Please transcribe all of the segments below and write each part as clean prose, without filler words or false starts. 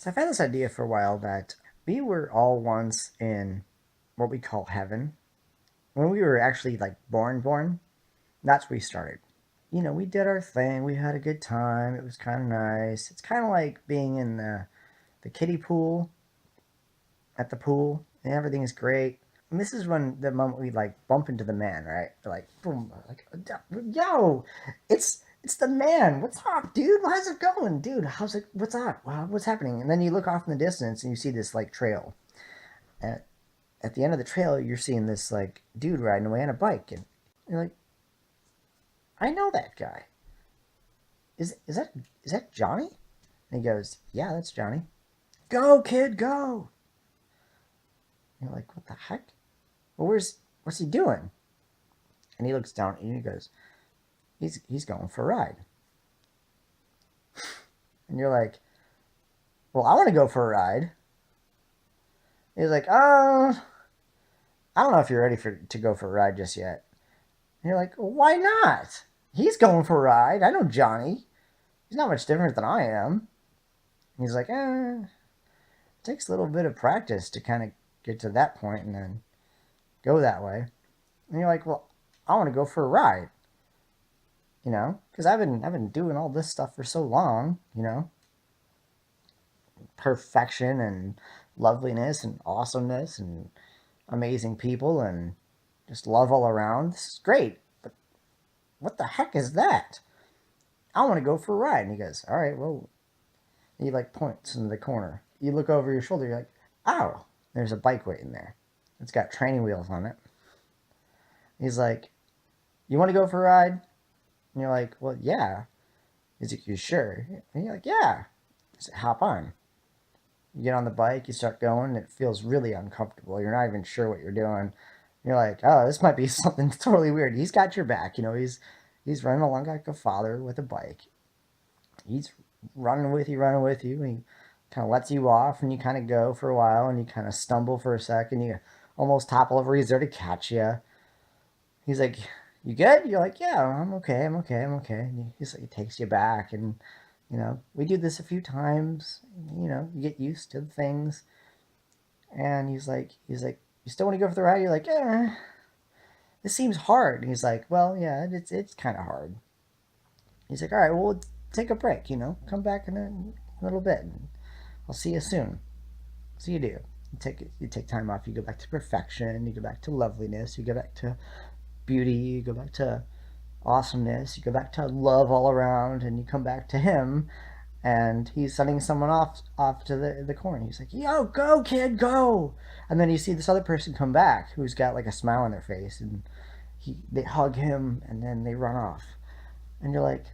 So I've had this idea for a while that we were all once in what we call heaven. When we were actually like born, that's where we started. We did our thing. We had a good time. It was kind of nice. It's kind of like being in the kiddie pool at the pool, and everything is great. And this is when the moment we like bump into the man, right? We're like, boom, like, yo, it's the man. What's up, dude? How's it going, dude? How's it? What's up? Wow, what's happening? And then you look off in the distance and you see this like trail. At at the end of the trail, you're seeing this like dude riding away on a bike, and you're like, I know that guy. Is that Johnny? And he goes, yeah, that's Johnny. Go, kid, go. And you're like, what the heck? Well, what's he doing? And he looks down and he goes, he's going for a ride. And you're like, well, I want to go for a ride. He's like, I don't know if you're ready to go for a ride just yet. And you're like, well, why not? He's going for a ride. I know Johnny. He's not much different than I am. And he's like, it takes a little bit of practice to kind of get to that point and then go that way. And you're like, well, I want to go for a ride. Because I've been doing all this stuff for so long. Perfection and loveliness and awesomeness and amazing people and just love all around. This is great. But what the heck is that? I want to go for a ride. And he goes, all right, well, he like points in the corner. You look over your shoulder, you're like, oh, there's a bike waiting there. It's got training wheels on it. He's like, you want to go for a ride? And you're like, well, yeah. He's like, you sure? And you're like, yeah. He said, hop on. You get on the bike, you start going, it feels really uncomfortable. You're not even sure what you're doing. You're like, oh, this might be something totally weird. He's got your back, he's running along like a father with a bike. He's running with you, and he kind of lets you off, and you kind of go for a while, and you kind of stumble for a second, you almost topple over, he's there to catch you. He's like, you good? You're like, yeah, I'm okay. And he's like, he takes you back, and we do this a few times. You get used to things. And he's like, you still want to go for the ride? You're like, this seems hard. And he's like, well, yeah, it's kind of hard. He's like, all right, well, take a break. Come back in a little bit. And I'll see you soon. So you do. You take time off. You go back to perfection. You go back to loveliness. You go back to beauty. You go back to awesomeness. You go back to love all around, and you come back to him, and he's sending someone off to the corner. He's like, "Yo, go, kid, go!" And then you see this other person come back who's got like a smile on their face, and they hug him, and then they run off. And you're like,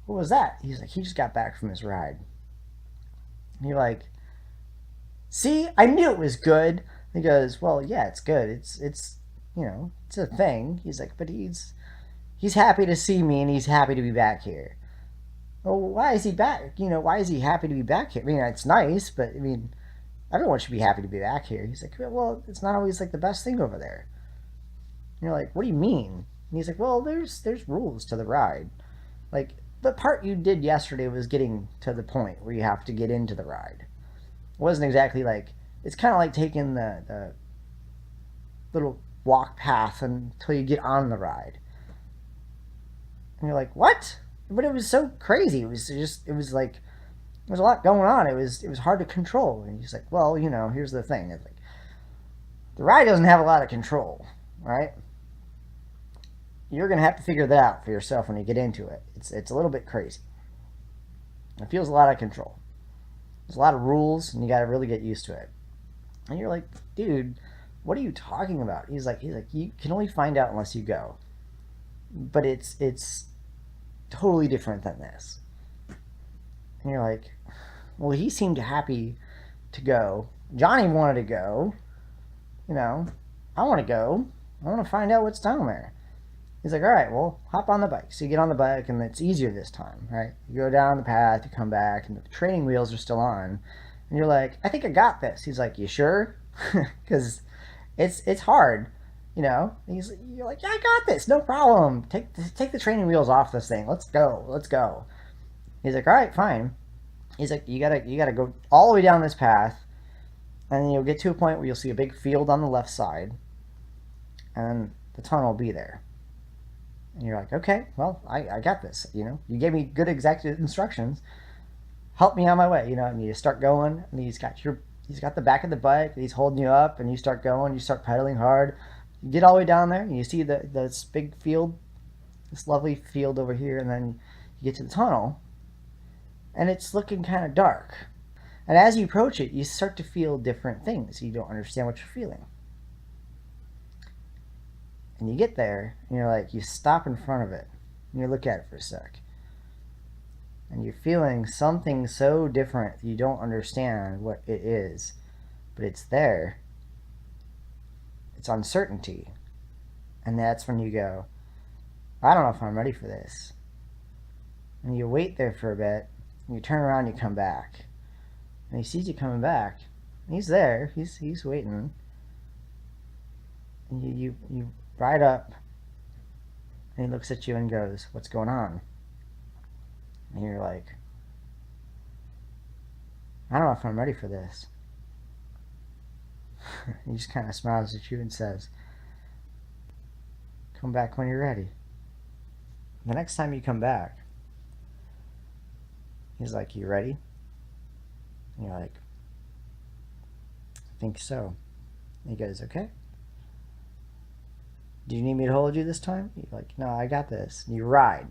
"What was that?" He's like, "He just got back from his ride." And you're like, "See, I knew it was good." He goes, "Well, yeah, it's good. It's a thing." He's like, "But he's happy to see me, and he's happy to be back here." Well, why is he back? Why is he happy to be back here? I mean, it's nice, but I mean, everyone should be happy to be back here. He's like, well, it's not always like the best thing over there. And you're like, what do you mean? And he's like, well, there's rules to the ride. Like the part you did yesterday was getting to the point where you have to get into the ride. It wasn't exactly like it's kind of like taking the little walk path until you get on the ride. And you're like, what? But it was so crazy. It was like there was a lot going on. It was hard to control. And he's like, well, here's the thing. It's like the ride doesn't have a lot of control, right? You're gonna have to figure that out for yourself when you get into it. It's a little bit crazy. It feels a lot of control. There's a lot of rules, and you got to really get used to it. And you're like, dude, what are you talking about? He's like, you can only find out unless you go. But it's totally different than this. And you're like, well, he seemed happy to go. Johnny wanted to go. You know, I want to go. I want to find out what's down there. He's like, all right, well, hop on the bike. So you get on the bike, and it's easier this time, right? You go down the path, you come back, and the training wheels are still on. And you're like, I think I got this. He's like, you sure? Because it's hard, You're like, yeah, I got this, no problem. Take the training wheels off this thing. Let's go. He's like, all right, fine. He's like, you gotta go all the way down this path, and then you'll get to a point where you'll see a big field on the left side, and the tunnel will be there. And you're like, okay, well, I got this. You gave me good exact instructions. Help me on my way. And you start going, and he's got the back of the bike, he's holding you up, and you start going, you start pedaling hard. You get all the way down there, and you see this big field, this lovely field over here, and then you get to the tunnel, and it's looking kind of dark. And as you approach it, you start to feel different things. You don't understand what you're feeling. And you get there, and you're like, you stop in front of it, and you look at it for a sec. And you're feeling something so different that you don't understand what it is. But it's there. It's uncertainty. And that's when you go, I don't know if I'm ready for this. And you wait there for a bit, and you turn around and you come back. And he sees you coming back. And he's there. He's waiting. And you ride up, and he looks at you and goes, what's going on? And you're like, I don't know if I'm ready for this. He just kind of smiles at you and says, come back when you're ready. The next time you come back, he's like, you ready? And you're like, I think so. And he goes, okay. Do you need me to hold you this time? You're like, no, I got this. And you ride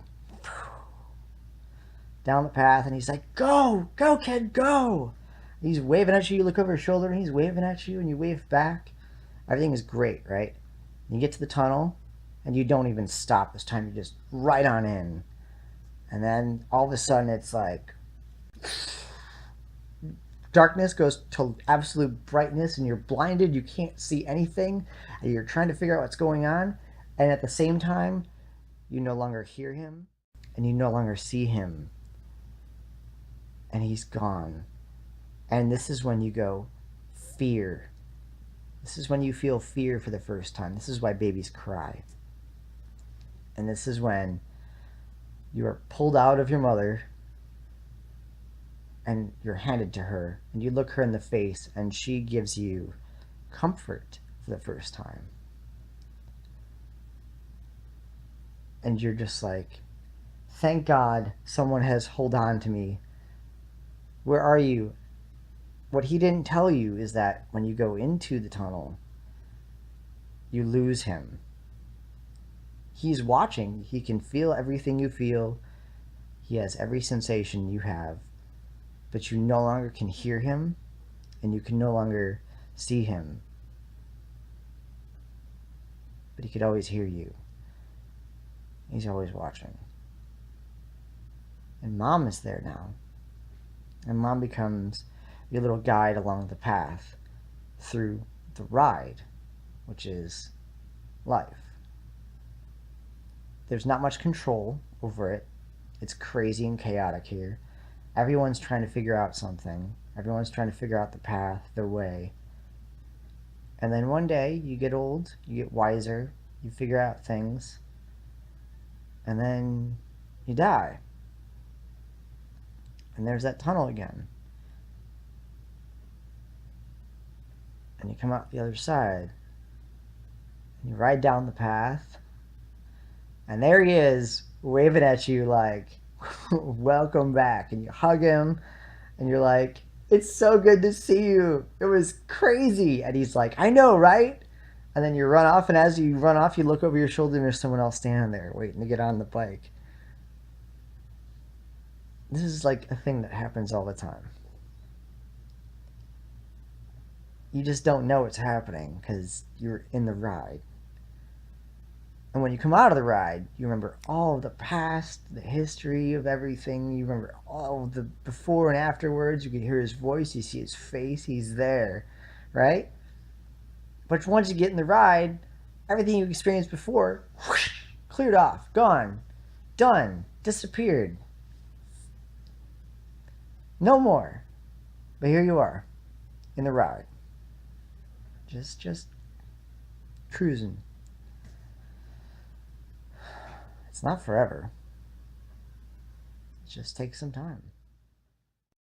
down the path, and he's like, go, kid, go. And he's waving at you. You look over his shoulder, and he's waving at you, and you wave back. Everything is great, right? And you get to the tunnel, and you don't even stop this time. You just right on in. And then all of a sudden, it's like darkness goes to absolute brightness, and you're blinded. You can't see anything, and you're trying to figure out what's going on. And at the same time, you no longer hear him, and you no longer see him, and he's gone. And this is when you go, fear. This is when you feel fear for the first time. This is why babies cry. And this is when you are pulled out of your mother, and you're handed to her, and you look her in the face, and she gives you comfort for the first time. And you're just like, thank God someone has held on to me. Where are you? What he didn't tell you is that when you go into the tunnel, you lose him. He's watching. He can feel everything you feel. He has every sensation you have. But you no longer can hear him, and you can no longer see him. But he could always hear you. He's always watching. And mom is there now. And mom becomes your little guide along the path through the ride, which is life. There's not much control over it. It's crazy and chaotic here. Everyone's trying to figure out something. Everyone's trying to figure out the path, their way. And then one day you get old, you get wiser, you figure out things, and then you die. And there's that tunnel again. And you come out the other side, and you ride down the path, and there he is, waving at you like, welcome back. And you hug him, and you're like, it's so good to see you. It was crazy. And he's like, I know, right? And then you run off, and as you run off, you look over your shoulder, and there's someone else standing there waiting to get on the bike. This is like a thing that happens all the time. You just don't know what's happening because you're in the ride. And when you come out of the ride, you remember all of the past, the history of everything. You remember all of the before and afterwards. You can hear his voice. You see his face. He's there, right? But once you get in the ride, everything you experienced before, whoosh, cleared off, gone, done, disappeared. No more. But here you are, in the ride. Just cruising. It's not forever. It just takes some time.